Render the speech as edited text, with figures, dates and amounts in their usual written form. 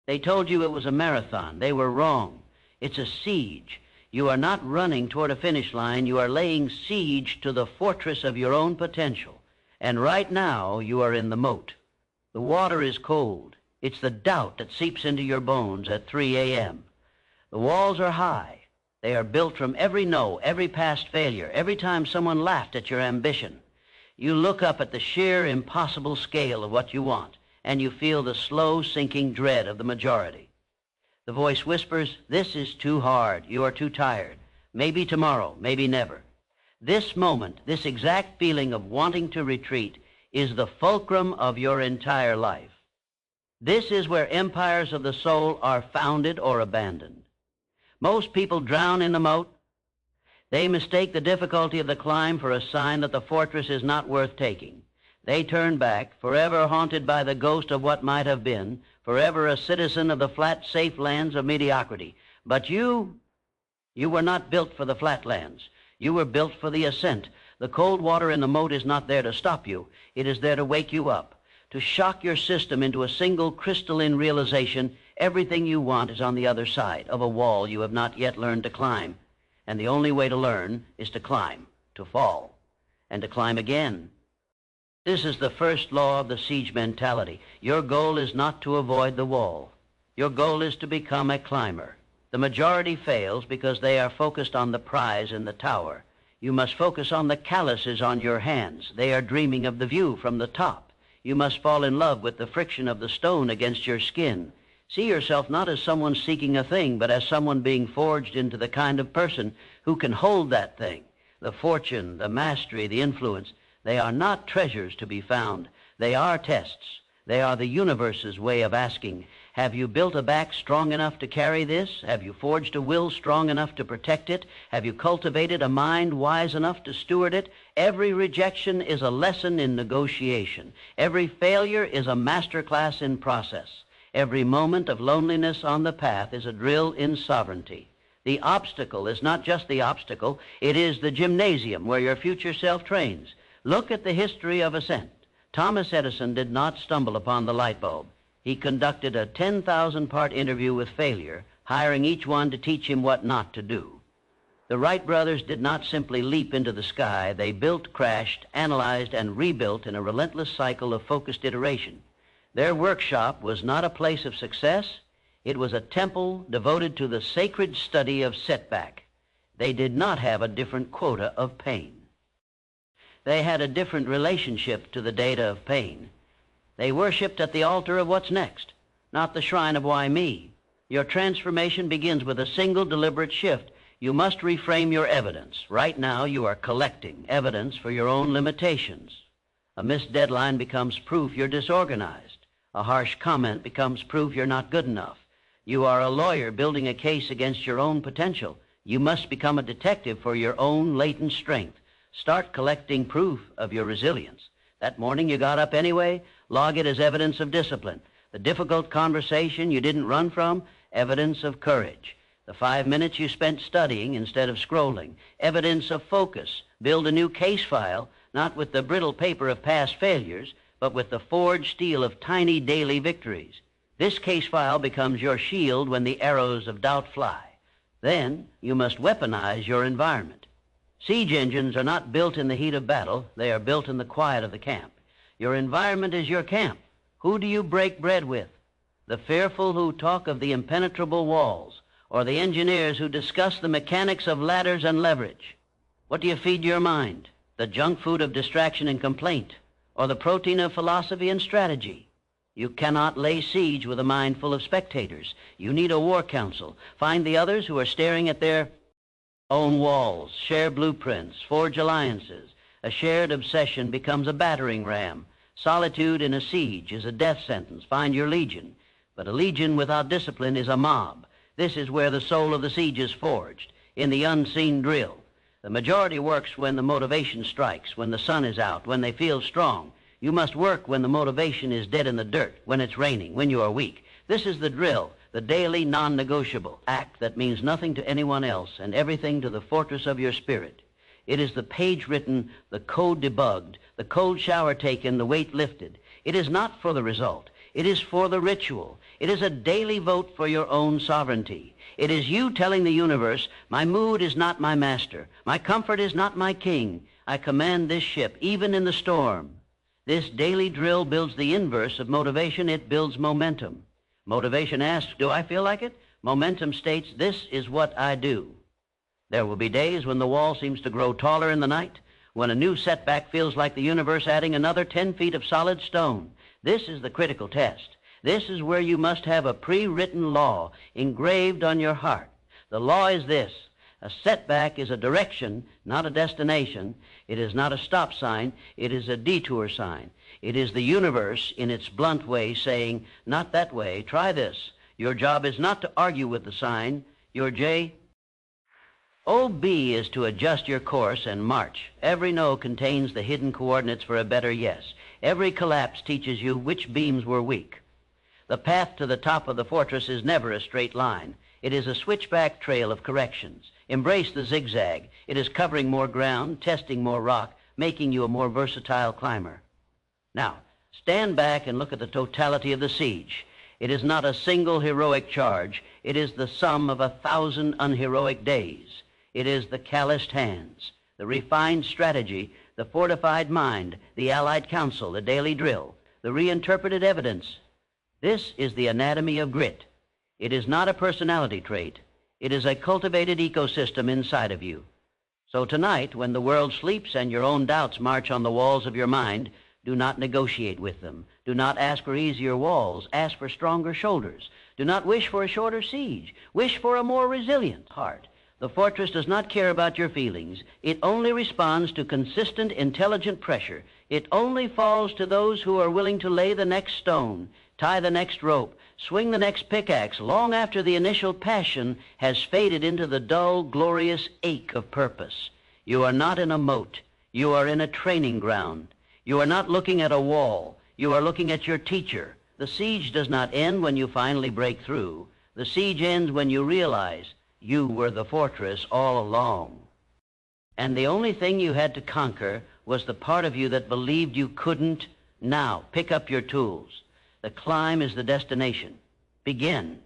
They told you it was a marathon. They were wrong. It's a siege. You are not running toward a finish line. You are laying siege to the fortress of your own potential. And right now, you are in the moat. The water is cold. It's the doubt that seeps into your bones at 3 a.m. The walls are high. They are built from every no, every past failure, every time someone laughed at your ambition. You look up at the sheer impossible scale of what you want, and you feel the slow sinking dread of the majority. The voice whispers, "This is too hard. You are too tired. Maybe tomorrow, maybe never." This moment, this exact feeling of wanting to retreat, is the fulcrum of your entire life. This is where empires of the soul are founded or abandoned. Most people drown in the moat. They mistake the difficulty of the climb for a sign that the fortress is not worth taking. They turn back, forever haunted by the ghost of what might have been, forever a citizen of the flat, safe lands of mediocrity. But you were not built for the flatlands. You were built for the ascent. The cold water in the moat is not there to stop you. It is there to wake you up, to shock your system into a single crystalline realization. Everything you want is on the other side of a wall you have not yet learned to climb. And the only way to learn is to climb, to fall, and to climb again. This is the first law of the siege mentality. Your goal is not to avoid the wall. Your goal is to become a climber. The majority fails because they are focused on the prize in the tower. You must focus on the calluses on your hands. They are dreaming of the view from the top. You must fall in love with the friction of the stone against your skin. See yourself not as someone seeking a thing, but as someone being forged into the kind of person who can hold that thing. The fortune, the mastery, the influence, they are not treasures to be found. They are tests. They are the universe's way of asking, have you built a back strong enough to carry this? Have you forged a will strong enough to protect it? Have you cultivated a mind wise enough to steward it? Every rejection is a lesson in negotiation. Every failure is a master class in process. Every moment of loneliness on the path is a drill in sovereignty. The obstacle is not just the obstacle, it is the gymnasium where your future self trains. Look at the history of ascent. Thomas Edison did not stumble upon the light bulb. He conducted a 10,000-part interview with failure, hiring each one to teach him what not to do. The Wright Brothers did not simply leap into the sky. They built, crashed, analyzed, and rebuilt in a relentless cycle of focused iteration. Their workshop was not a place of success. It was a temple devoted to the sacred study of setback. They did not have a different quota of pain. They had a different relationship to the data of pain. They worshipped at the altar of what's next, not the shrine of why me. Your transformation begins with a single deliberate shift. You must reframe your evidence. Right now, you are collecting evidence for your own limitations. A missed deadline becomes proof you're disorganized. A harsh comment becomes proof you're not good enough. You are a lawyer building a case against your own potential. You must become a detective for your own latent strength. Start collecting proof of your resilience. That morning you got up anyway, log it as evidence of discipline. The difficult conversation you didn't run from, evidence of courage. The 5 minutes you spent studying instead of scrolling, evidence of focus. Build a new case file, not with the brittle paper of past failures, but with the forged steel of tiny daily victories. This case file becomes your shield when the arrows of doubt fly. Then you must weaponize your environment. Siege engines are not built in the heat of battle. They are built in the quiet of the camp. Your environment is your camp. Who do you break bread with? The fearful who talk of the impenetrable walls, or the engineers who discuss the mechanics of ladders and leverage? What do you feed your mind? The junk food of distraction and complaint, or the protein of philosophy and strategy? You cannot lay siege with a mind full of spectators. You need a war council. Find the others who are staring at their own walls, share blueprints, forge alliances. A shared obsession becomes a battering ram. Solitude in a siege is a death sentence. Find your legion. But a legion without discipline is a mob. This is where the soul of the siege is forged, in the unseen drill. The majority works when the motivation strikes, when the sun is out, when they feel strong. You must work when the motivation is dead in the dirt, when it's raining, when you are weak. This is the drill, the daily non-negotiable act that means nothing to anyone else and everything to the fortress of your spirit. It is the page written, the code debugged, the cold shower taken, the weight lifted. It is not for the result. It is for the ritual. It is a daily vote for your own sovereignty. It is you telling the universe, my mood is not my master. My comfort is not my king. I command this ship, even in the storm. This daily drill builds the inverse of motivation. It builds momentum. Motivation asks, do I feel like it? Momentum states, this is what I do. There will be days when the wall seems to grow taller in the night, when a new setback feels like the universe adding another 10 feet of solid stone. This is the critical test. This is where you must have a pre-written law engraved on your heart. The law is this. A setback is a direction, not a destination. It is not a stop sign. It is a detour sign. It is the universe in its blunt way saying, not that way, try this. Your job is not to argue with the sign. Your OB is to adjust your course and march. Every no contains the hidden coordinates for a better yes. Every collapse teaches you which beams were weak. The path to the top of the fortress is never a straight line. It is a switchback trail of corrections. Embrace the zigzag. It is covering more ground, testing more rock, making you a more versatile climber. Now, stand back and look at the totality of the siege. It is not a single heroic charge. It is the sum of 1,000 unheroic days. It is the calloused hands, the refined strategy, the fortified mind, the allied counsel, the daily drill, the reinterpreted evidence. This is the anatomy of grit. It is not a personality trait. It is a cultivated ecosystem inside of you. So tonight, when the world sleeps and your own doubts march on the walls of your mind, do not negotiate with them. Do not ask for easier walls. Ask for stronger shoulders. Do not wish for a shorter siege. Wish for a more resilient heart. The fortress does not care about your feelings. It only responds to consistent, intelligent pressure. It only falls to those who are willing to lay the next stone, tie the next rope, swing the next pickaxe long after the initial passion has faded into the dull, glorious ache of purpose. You are not in a moat. You are in a training ground. You are not looking at a wall. You are looking at your teacher. The siege does not end when you finally break through. The siege ends when you realize you were the fortress all along. And the only thing you had to conquer was the part of you that believed you couldn't. Now, pick up your tools. The climb is the destination. Begin.